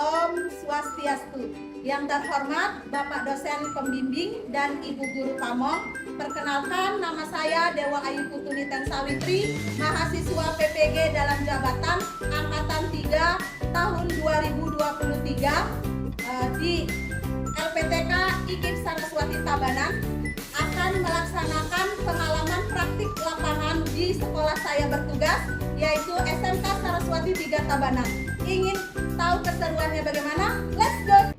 Om Swastiastu. Yang terhormat Bapak dosen pembimbing dan Ibu Guru Pamong, perkenalkan nama saya Dewa Ayu Putuniten Sawitri, mahasiswa PPG dalam jabatan Angkatan 3 tahun 2023 di LPTK IKIP Saraswati Tabanan akan melaksanakan pengalaman praktik lapangan di sekolah saya bertugas, yaitu SMK Saraswati 3 Tabanan. Ingin tahu keseruannya bagaimana? Let's go!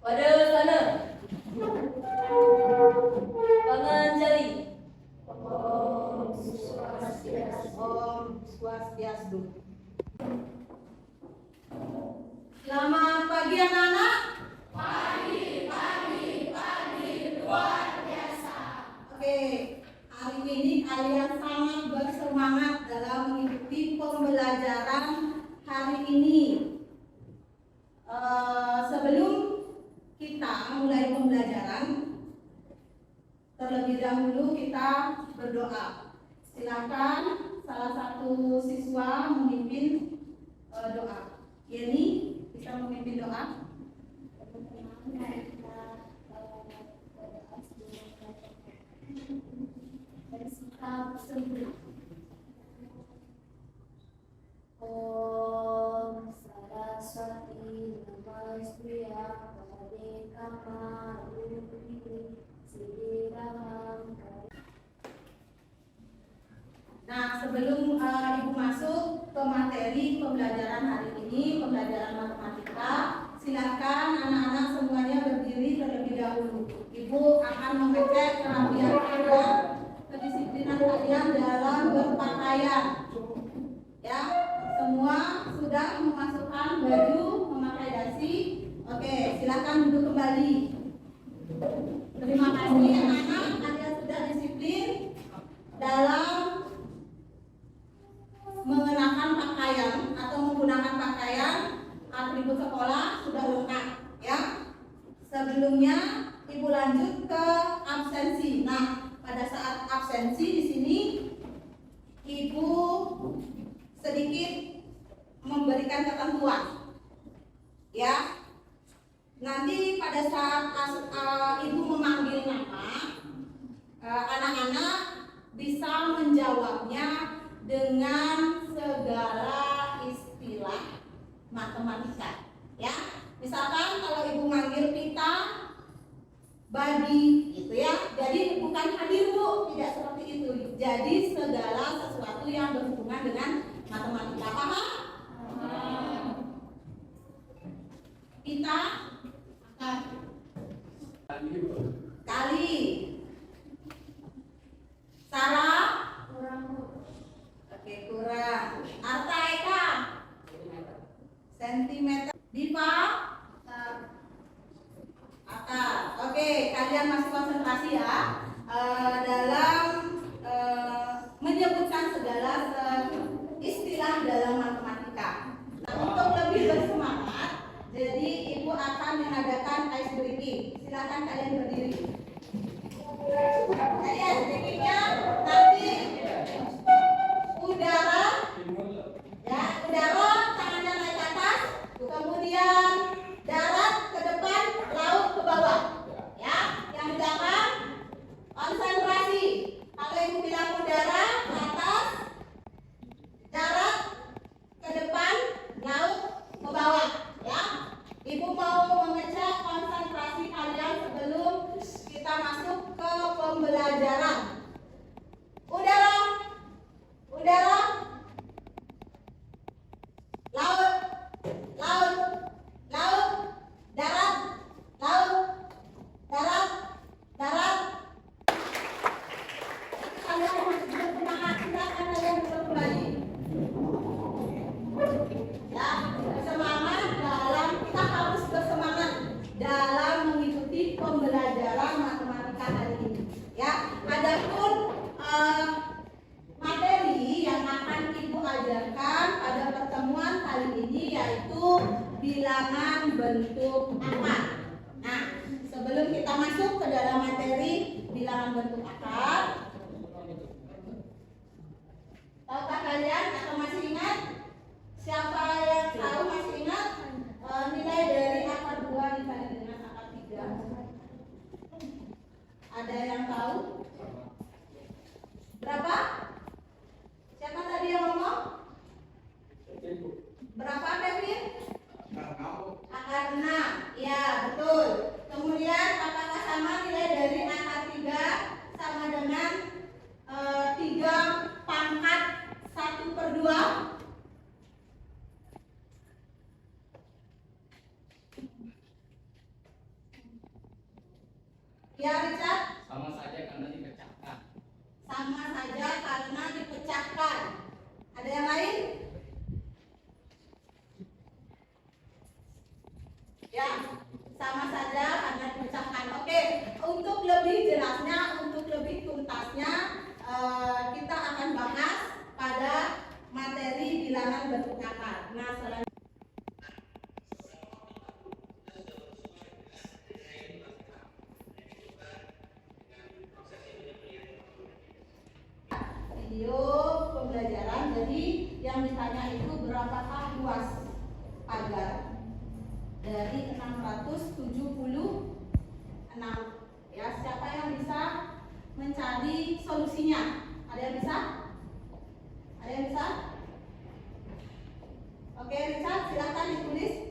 Pada sana tangan jari. Om Swastiastu. Selamat pagi anak-anak. Pagi, luar biasa. Oke, hari ini kalian sangat bersemangat dalam mengikuti pembelajaran hari ini. Sebelum kita mulai pembelajaran, terlebih dahulu kita berdoa. Silakan salah satu siswa memimpin doa. Yeni, bisa memimpin doa? Om Saraswati Namastuya Padekama Rupini Siddhiramam. Nah, sebelum Ibu masuk ke materi pembelajaran hari ini, pembelajaran matematika, silakan anak-anak semuanya berdiri terlebih dahulu. Ibu akan mengecek kerapian kalian, kedisiplinan kalian dalam berpakaian. Ya, semua sudah memasukkan baju, memakai dasi. Oke, silakan duduk kembali. Terima kasih anak-anak, kalian sudah disiplin dalam mengenakan pakaian atau menggunakan pakaian atribut sekolah sudah lengkap, ya. Sebelumnya Ibu lanjut ke absensi. Nah, pada saat absensi di sini Ibu sedikit memberikan ketentuan, ya. Nanti pada saat Ibu memanggil nama, anak-anak bisa menjawabnya dengan segala istilah matematika, ya. Misalkan kalau Ibu manggil pita, bagi, gitu ya. Jadi bukan hadir Bu, tidak seperti itu. Jadi segala sesuatu yang berhubungan dengan matematika, paham? Pita, kali, Sarah, oke, kurang. Arta Eka, sentimeter. Diva, akar. Oke, kalian masih konsentrasi ya dalam menyebutkan segala istilah dalam matematika. Sama saja karena dipecahkan. Ada yang lain? Ya, sama saja karena dipecahkan. Oke, untuk lebih jelasnya, untuk lebih tuntasnya, kita akan bahas pada materi bilangan bentuk akar. Nah, selanjutnya video pembelajaran. Jadi yang ditanya itu berapakah luas pagar dari 676? Ya, siapa yang bisa mencari solusinya? Ada yang bisa? Ada yang bisa? Oke, Richard, silakan ditulis.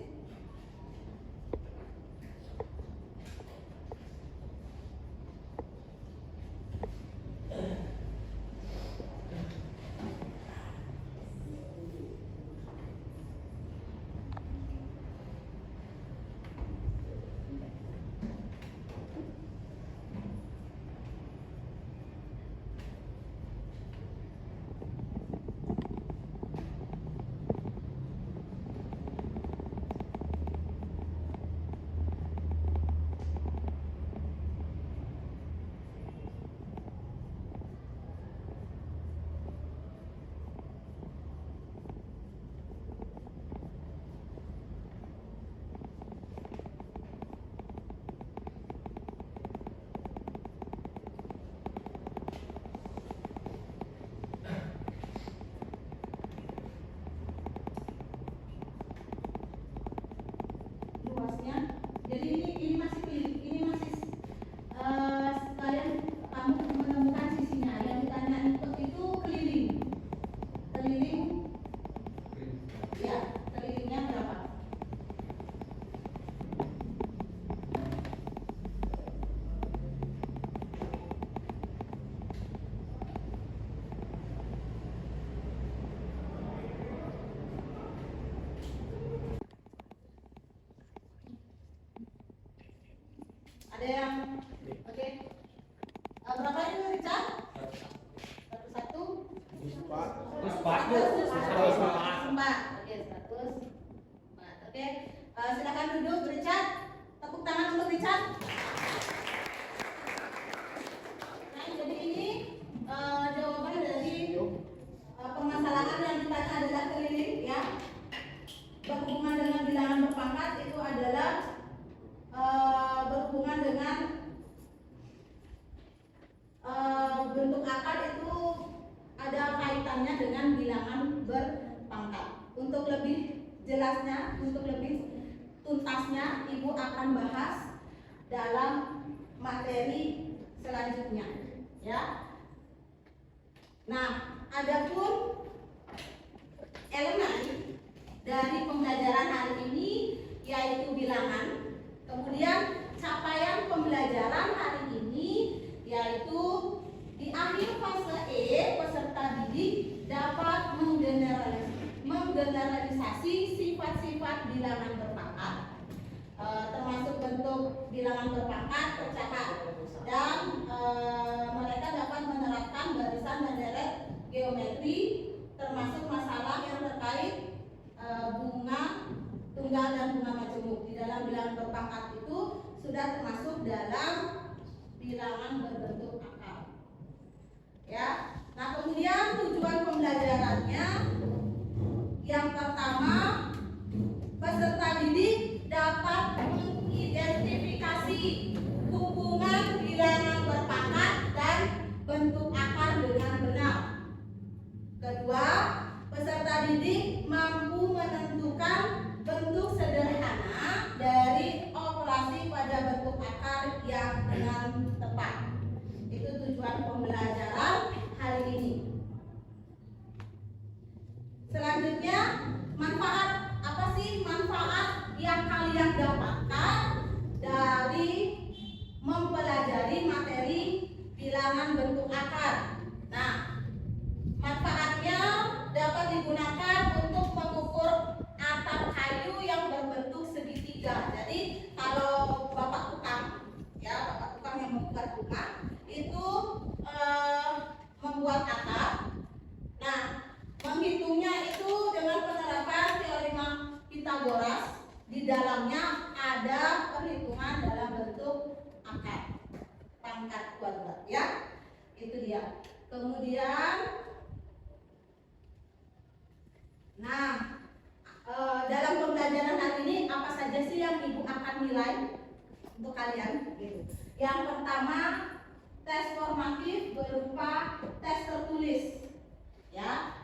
Luasnya. Jadi ini masih kalian kamu menemukan sisinya. Yang ditanya itu keliling. Ya, kelilingnya berapa? Ada yang oke? Berapa itu Richard? Satu. Empat. Oke, 104. Oke, silakan duduk Richard. Tepuk tangan untuk Richard. Nah, jadi ini jawaban dari permasalahan yang ditanya adalah keliling, ya. Berhubungan dengan bilangan berpangkat itu adalah berhubungan dengan bentuk akar itu ada kaitannya dengan bilangan berpangkat. Untuk lebih jelasnya, untuk lebih tuntasnya, Ibu akan bahas dalam materi selanjutnya, ya. Nah, adapun elemen dari pembelajaran hari ini yaitu bilangan. Kemudian capaian pembelajaran hari ini yaitu di akhir fase E, peserta didik dapat menggeneralisasi sifat-sifat bilangan berpangkat, termasuk bentuk bilangan berpangkat, pecahan, dan mereka dapat menerapkan barisan dan deret geometri, termasuk masalah yang terkait bunga tunggal dan bunga majemuk. Di dalam bilangan berpangkat itu sudah termasuk dalam bilangan berbentuk akar, ya. Nah, kemudian tujuan pembelajarannya yang pertama, peserta didik dapat mengidentifikasi hubungan bilangan berpangkat dan bentuk akar dengan benar. Kedua, peserta didik mampu menentukan bentuk sederhana dari operasi pada bentuk akar yang dengan tepat. Itu tujuan pembelajaran hari ini. Selanjutnya, manfaat. Apa sih manfaat yang kalian dapatkan dari mempelajari materi bilangan bentuk akar? Nah, manfaatnya dapat digunakan untuk mengukur atap kayu yang berbentuk segitiga. Jadi kalau bapak tukang, ya, bapak tukang yang membuat akar. Nah, menghitungnya itu dengan penerapan teorema Pythagoras. Di dalamnya ada perhitungan dalam bentuk akar pangkat kuadrat, ya. Itu dia. Kemudian, nah, dalam pembelajaran hari ini apa saja sih yang Ibu akan nilai untuk kalian? Gitu. Yang pertama, tes formatif berupa tes tertulis, ya.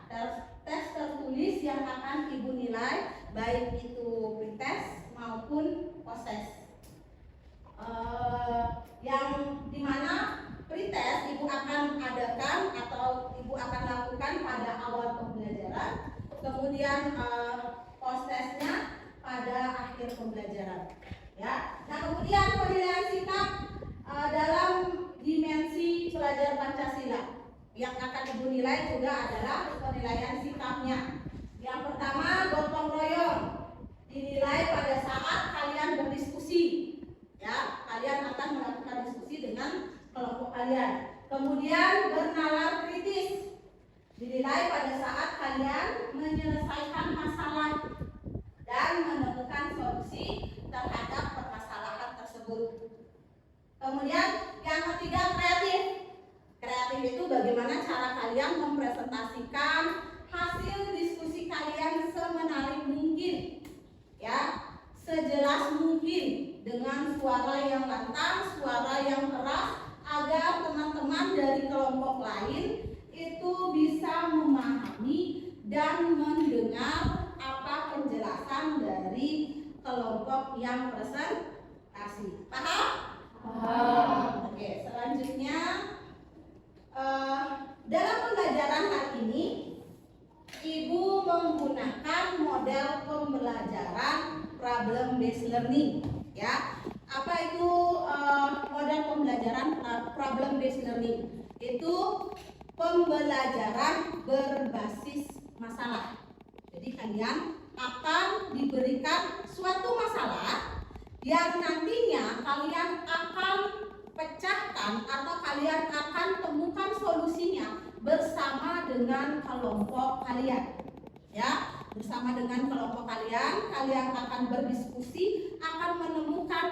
Tes tertulis yang akan Ibu nilai, baik itu pretest maupun post-test. Yang dimana pretest Ibu akan adakan atau Ibu akan lakukan pada awal pembelajaran, kemudian post-testnya pada akhir pembelajaran, ya. Nah, kemudian penilaian sikap dalam dimensi pelajar Pancasila yang akan Ibu nilai juga adalah penilaian sikapnya. Yang pertama, gotong royong dinilai pada saat kalian berdiskusi, ya. Kalian akan melakukan diskusi dengan kelompok kalian. Kemudian bernalar kritis dinilai pada saat kalian menyelesaikan masalah dan menemukan solusi terhadap permasalahan tersebut. Kemudian yang ketiga, kreatif. Kreatif itu bagaimana cara kalian mempresentasikan hasil diskusi kalian semenarik mungkin, ya, sejelas mungkin, dengan suara yang lantang, suara yang keras, agar teman-teman dari kelompok lain itu bisa memahami dan mendengar apa penjelasan dari kelompok yang presentasi. Paham? Paham. Oke, selanjutnya dalam pembelajaran hari ini Ibu menggunakan model pembelajaran problem based learning, ya. Apa itu model pembelajaran problem based learning? Itu pembelajaran berbasis masalah. Jadi kalian akan diberikan suatu masalah yang nantinya kalian akan pecahkan atau kalian akan temukan solusinya bersama dengan kelompok kalian, ya. Bersama dengan kelompok kalian akan berdiskusi, akan menemukan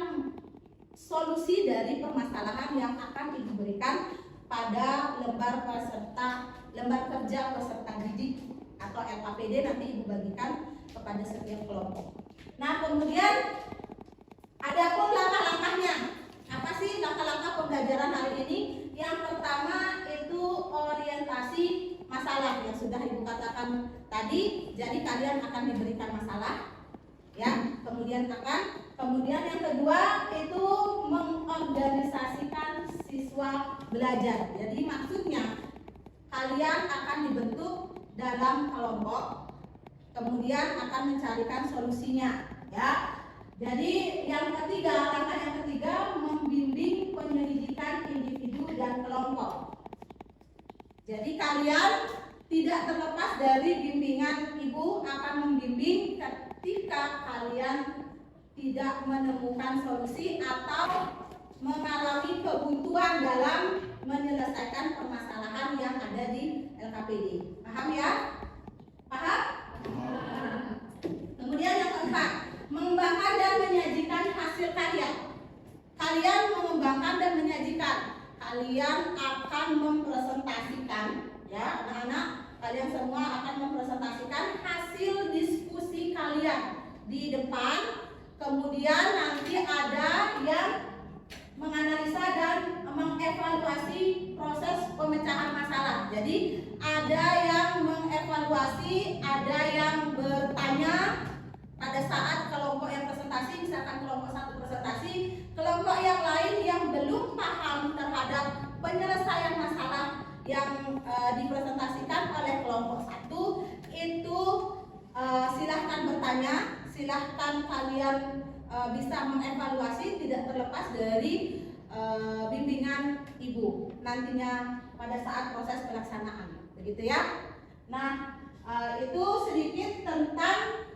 solusi dari permasalahan yang akan diberikan pada lembar kerja peserta didik atau LKPD. Nanti Ibu bagikan kepada setiap kelompok. Nah, kemudian ada pun langkah-langkahnya. Apa sih langkah-langkah pembelajaran hari ini? Yang pertama itu orientasi masalah yang sudah Ibu katakan tadi. Jadi kalian akan diberikan masalah, ya. Kemudian yang kedua itu mengorganisasikan siswa belajar. Jadi maksudnya kalian akan dibentuk dalam kelompok, kemudian akan mencarikan solusinya, ya. Jadi langkah yang ketiga membimbing penyelidikan individu dan kelompok. Jadi kalian tidak terlepas dari bimbingan Ibu akan membimbing ketika kalian tidak menemukan solusi atau mengalami kebuntuan dalam menyelesaikan permasalahan yang ada di LKPD. Paham ya? Paham? Kemudian yang keempat, mengembangkan dan menyajikan hasil karya. Kalian mengembangkan dan menyajikan. Kalian akan mempresentasikan, ya anak-anak, kalian semua akan mempresentasikan hasil diskusi kalian di depan. Kemudian nanti ada yang menganalisa dan mengevaluasi proses pemecahan masalah. Jadi ada yang mengevaluasi, ada yang bertanya pada saat kelompok yang presentasi, misalkan kelompok satu presentasi, kelompok yang lain yang belum paham terhadap penyelesaian masalah yang dipresentasikan oleh kelompok satu itu silahkan bertanya, silahkan kalian bisa mengevaluasi, tidak terlepas dari bimbingan Ibu nantinya pada saat proses pelaksanaan, begitu ya. Nah, itu sedikit tentang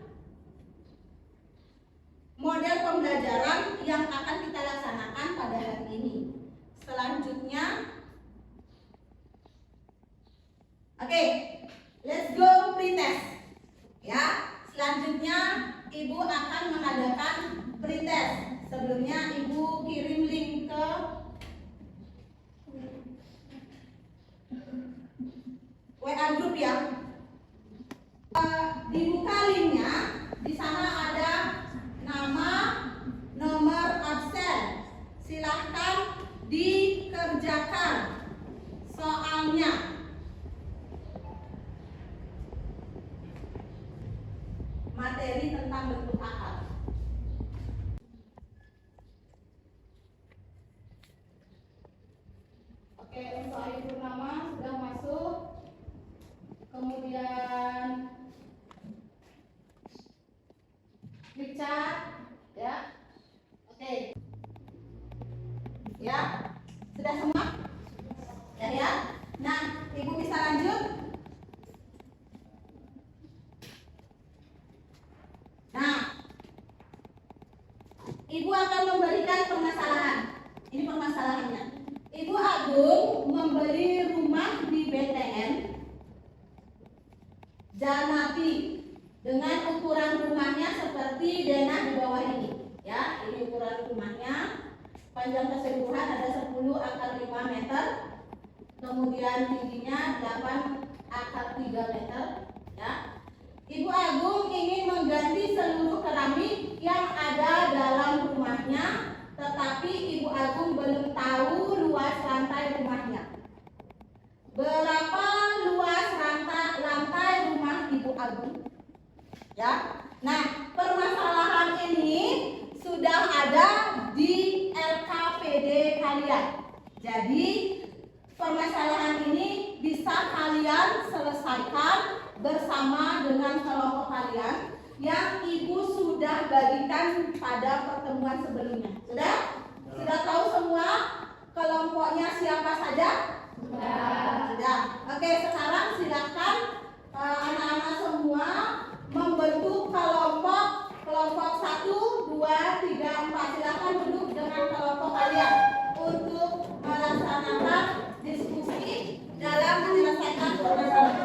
model pembelajaran yang akan kita laksanakan pada hari ini. Selanjutnya Oke, let's go pretest. Ya, selanjutnya Ibu akan mengadakan pretest. Sebelumnya Ibu kirim link ke WA grup ya. Dibuka linknya, di sana ada nama, nomor absen. Silahkan dikerjakan soalnya. Materi tentang bentuk akar. Oke, untuk hari purnama sudah masuk. Kemudian Richard, ya. Oke. Ya, sudah semua? Ya. Nah, Ibu bisa lanjut. Nah, Ibu akan memberikan permasalahan. Ini permasalahannya. Ibu Agung membeli rumah di BTN Janati dengan ukuran rumahnya seperti denah di bawah ini. Ya, ini ukuran rumahnya. Panjang keseluruhan ada 10/5 meter. Kemudian tingginya 8/3 meter. Ya. Ibu Agung ingin mengganti seluruh keramik yang ada dalam rumahnya, tetapi Ibu Agung belum tahu luas lantai rumahnya. Berapa luas lantai rumah Ibu Agung? Ya. Nah, permasalahan ini sudah ada di LKPD kalian. Jadi, permasalahan ini bisa kalian selesaikan bersama dengan kelompok kalian yang Ibu sudah bagikan pada pertemuan sebelumnya. Sudah? Sudah tahu semua kelompoknya siapa saja? Sudah. Oke, sekarang silakan anak-anak semua membentuk kelompok 1, 2, 3, 4. Silakan duduk dengan kelompok kalian untuk melaksanakan diskusi dalam menyelesaikan permasalahan.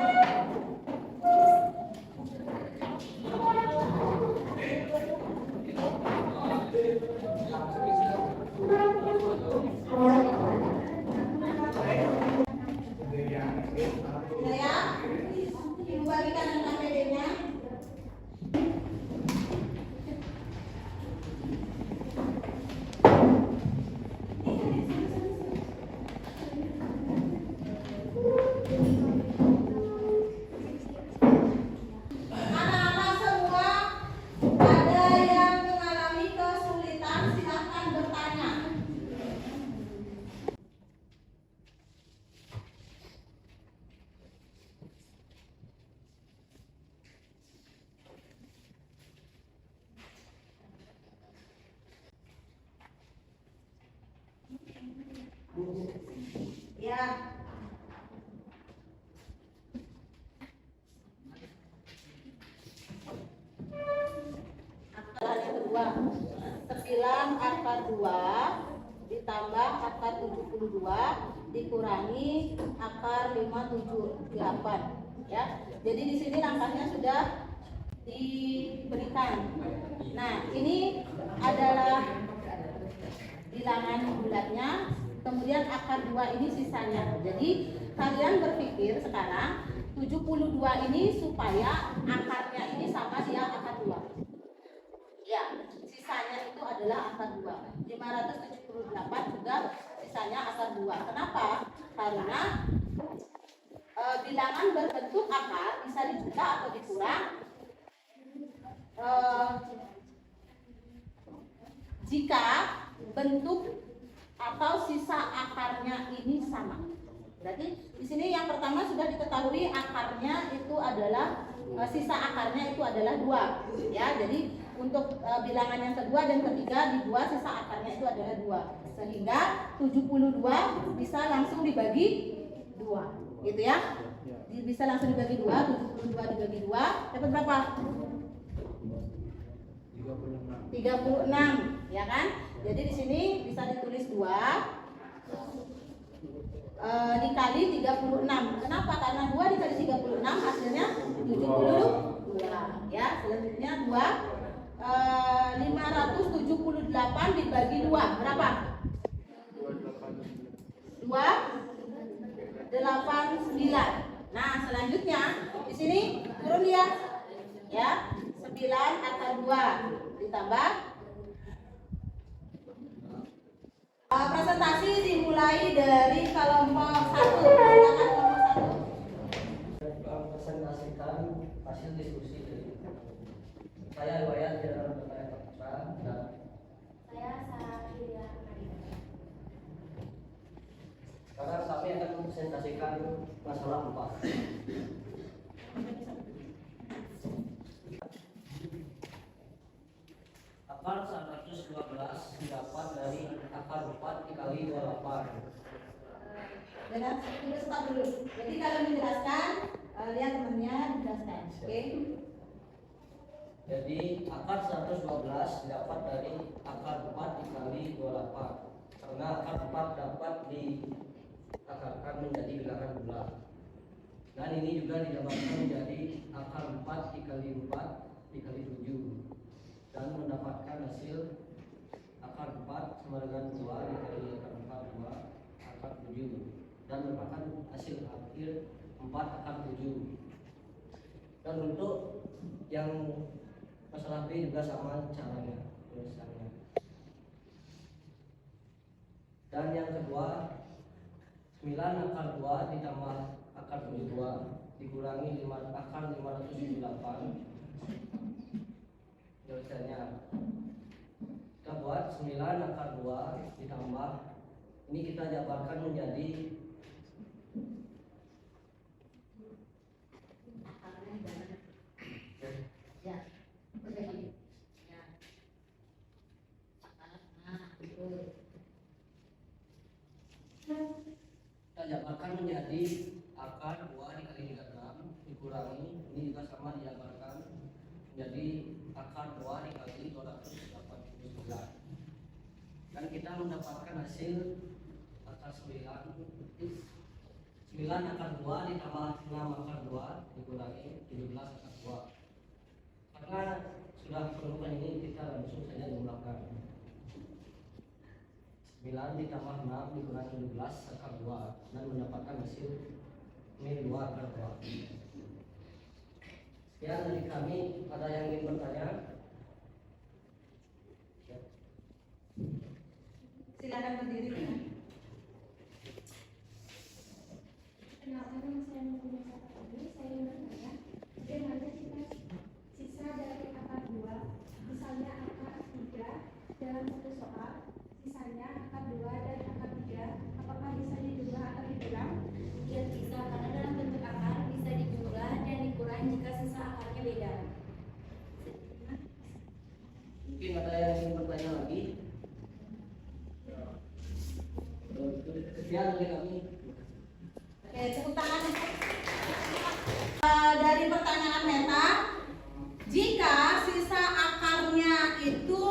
Ya, Ibu bagikan LKPD-nya. Anak-anak semua, ada yang mengalami kesulitan, silahkan bertanya. Ya. Akar yang kedua, 9 akar 2 ditambah akar 72 dikurangi akar 578. Ya. Jadi di sini langkahnya sudah diberikan. Nah, ini adalah bilangan bulatnya. Kemudian akar 2 ini sisanya. Jadi kalian berpikir sekarang 72 ini supaya akarnya ini sama dia akar 2. Ya, sisanya itu adalah akar 2. 578 juga sisanya akar 2. Kenapa? Karena bilangan berbentuk akar bisa dibuka atau dikurang jika bentuk atau sisa akarnya ini sama. Berarti di sini yang pertama sudah diketahui akarnya itu adalah sisa akarnya itu adalah 2. Ya, jadi untuk bilangan yang kedua dan ketiga di 2 sisa akarnya itu adalah 2. Sehingga 72 bisa langsung dibagi 2. Gitu ya. Bisa langsung dibagi 2, 72 dibagi 2 dapat berapa? 36, ya kan? Jadi di sini bisa ditulis 2 dikali 36. Kenapa? Karena 2 dikali 72 ya. Selanjutnya 578 dibagi 2 berapa? 289. Nah, selanjutnya di sini turun ya. Ya, 9 akar 2 ditambah presentasi dimulai dari kelompok 1. Silakan kelompok 1. Presentasikan hasil diskusi dari saya Iwayat Jenderal Berkaya Putra dan Saya Safiya. sekarang kami akan mempresentasikan masalah 4. Akar 112 didapat dari akar 4 dikali 28. Jangan stop dulu. Jadi kalau menjelaskan, lihat temannya dijelaskan. Oke. Jadi akar 112 didapat dari akar 4 dikali 28. Karena akar 4 dapat diakarkan menjadi bilangan bulat. Dan ini juga didapatkan menjadi akar 4 dikali 4 dikali 7. Dan mendapatkan hasil akar 4 sama dengan 2 dikali akar 4 2 akar 7. Dan merupakan hasil akhir 4 akar 7. Dan untuk yang masalah B juga sama caranya tulisannya. Dan yang kedua 9 akar 2 ditambah akar 72 dikurangi 5 akar 578. Tulisannya kita buat 9 akar 2 ditambah, ini kita jabarkan menjadi akar 2 dikali 36 dikurangi, ini juga sama dijabarkan menjadi akar 2 dikali 289. Dan kita mendapatkan hasil akar 9 akar 2 ditambah 6 akar 2 dikurangi 17 akar 2. Karena sudah perlukan ini, kita langsung saja jumlahkan. 9 ditambah 6 dikurangi 17 akar 2 dan mendapatkan hasil min 2 akar 2. Sekian dari kami. Ada yang ingin bertanya? Silakan berdiri. Kenalkan nama saya Nurul Satari. Saya ingin bertanya, bagaimana sisa dari akar 2, misalnya akar 3 dalam satu soal, sisanya akar 2 dan akar 3, apakah bisa dijumlah atau dikurang? Ya bisa, karena dalam bentuk akar bisa dijumlah dan dikurang jika sisa akarnya beda. Mungkin ada yang ingin bertanya lagi? Sekian dari kami. Oke, tepuk tangan. Dari pertanyaan Meta, jika sisa akarnya itu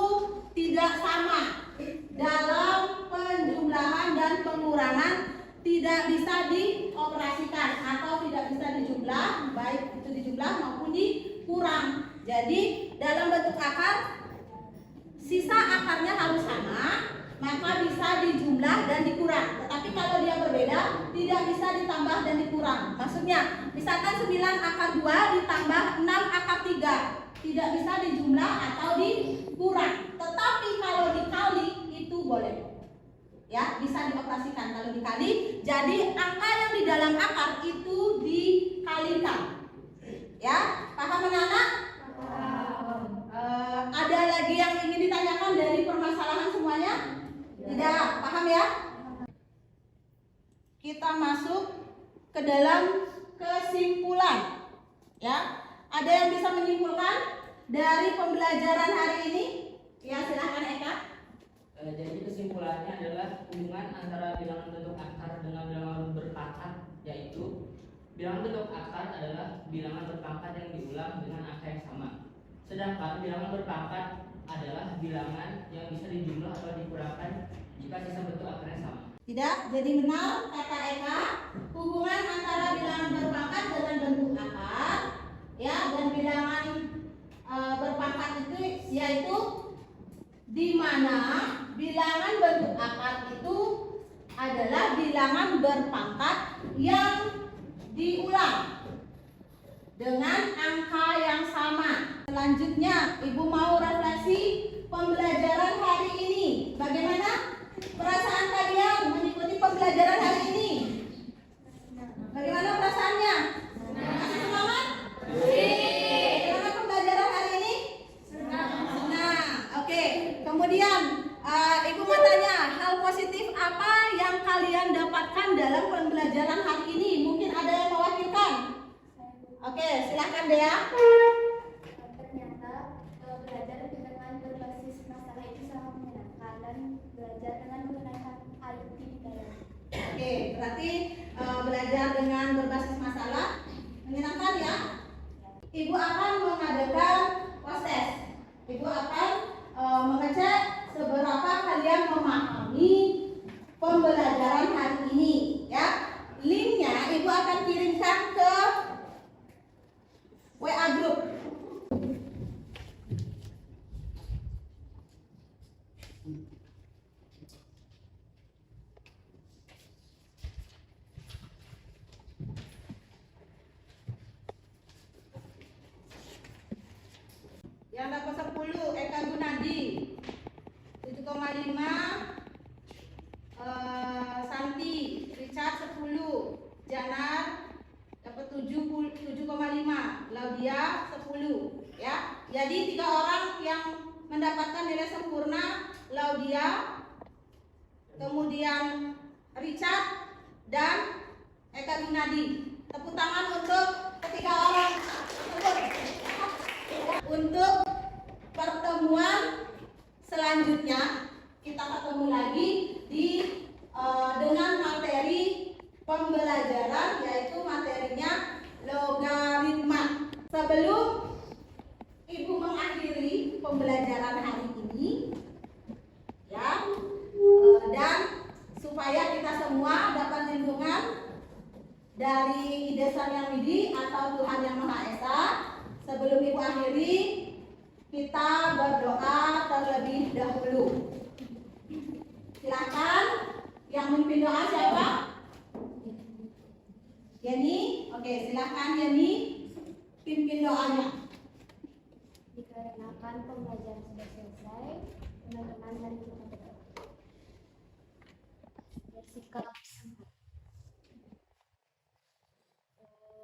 tidak sama dalam penjumlahan dan pengurangan, tidak bisa dioperasikan atau tidak bisa dijumlah, baik itu dijumlah maupun dikurang. Jadi dalam bentuk akar, sisa akarnya harus sama, maka bisa dijumlah dan dikurang. Tetapi kalau dia berbeda, tidak bisa ditambah dan dikurang. Maksudnya, misalkan 9 akar 2 ditambah 6 akar 3, tidak bisa dijumlah atau dikurang. Tetapi kalau dikali itu boleh. Ya, bisa dioperasikan kalau dikali. Jadi angka yang di dalam akar itu dikalikan. Ya, paham anak-anak? Ada lagi yang ingin ditanyakan dari permasalahan semuanya? Tidak, paham ya? Kita masuk ke dalam kesimpulan. Ya, ada yang bisa menyimpulkan dari pembelajaran hari ini? Ya, silahkan Eka. Jadi kesimpulannya adalah hubungan antara bilangan bentuk akar dengan bilangan berpangkat, yaitu bilangan bentuk akar adalah bilangan berpangkat yang diulang dengan angka yang sama. Sedangkan bilangan berpangkat adalah bilangan yang bisa dijumlah atau dikurangkan jika sisa bentuk akarnya sama. Tidak, jadi benar kata Eka, hubungan antara bilangan berpangkat dengan bentuk akar, ya di mana bilangan bentuk akar itu adalah bilangan berpangkat yang diulang dengan angka yang sama. Selanjutnya, Ibu mau refleksi pembelajaran hari ini. Bagaimana perasaan kalian mengikuti pembelajaran hari ini? Bagaimana perasaannya? Masih semangat? Bagaimana pembelajaran hari ini? Senang. Oke. Kemudian Ibu mau tanya, hal positif apa yang kalian dapatkan dalam pembelajaran hari ini? Mungkin ada yang mewakilkan? Oke, silahkan Dea. Ternyata belajar dengan berbasis masalah itu sangat menyenangkan dan belajar dengan menggunakan IT budaya. Oke, berarti belajar dengan berbasis masalah menyenangkan ya. Ibu akan mengadakan proses. Ibu akan mengecek seberapa kalian memahami pembelajaran hari ini ya. Linknya Ibu akan kirimkan ke WA group. Yang dapat 10 Eka Gunadi 7,5, Santi Richard 10, Janar dapat 7,5, Laudia 10 ya. Jadi 3 orang yang mendapatkan nilai sempurna, Laudia, kemudian Richard dan Eka Gunadi. Tepuk tangan untuk ketiga orang untuk pertemuan selanjutnya. Kita ketemu lagi dengan materi pembelajaran, yaitu materinya logaritma. Sebelum Ibu mengakhiri pembelajaran hari ini ya, dan supaya kita semua dapat lindungan dari Ide Sang Yang Widi atau Tuhan Yang Maha Esa, sebelum Ibu akhiri, kita berdoa terlebih dahulu. Silakan yang memimpin doa siapa? Yeni. Oke, silakan Yeni pimpin doanya. Dikarenakan pembelajaran sudah selesai, teman-teman mari kita berdoa. Bersikap sangat.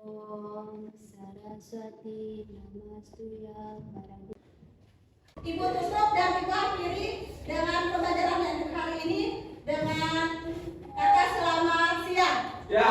Om Saraswati Namastuya Paradi. Ibu tutup dan Ibu akhiri dengan pembelajaran yang hari ini dengan kata selamat siang. Ya.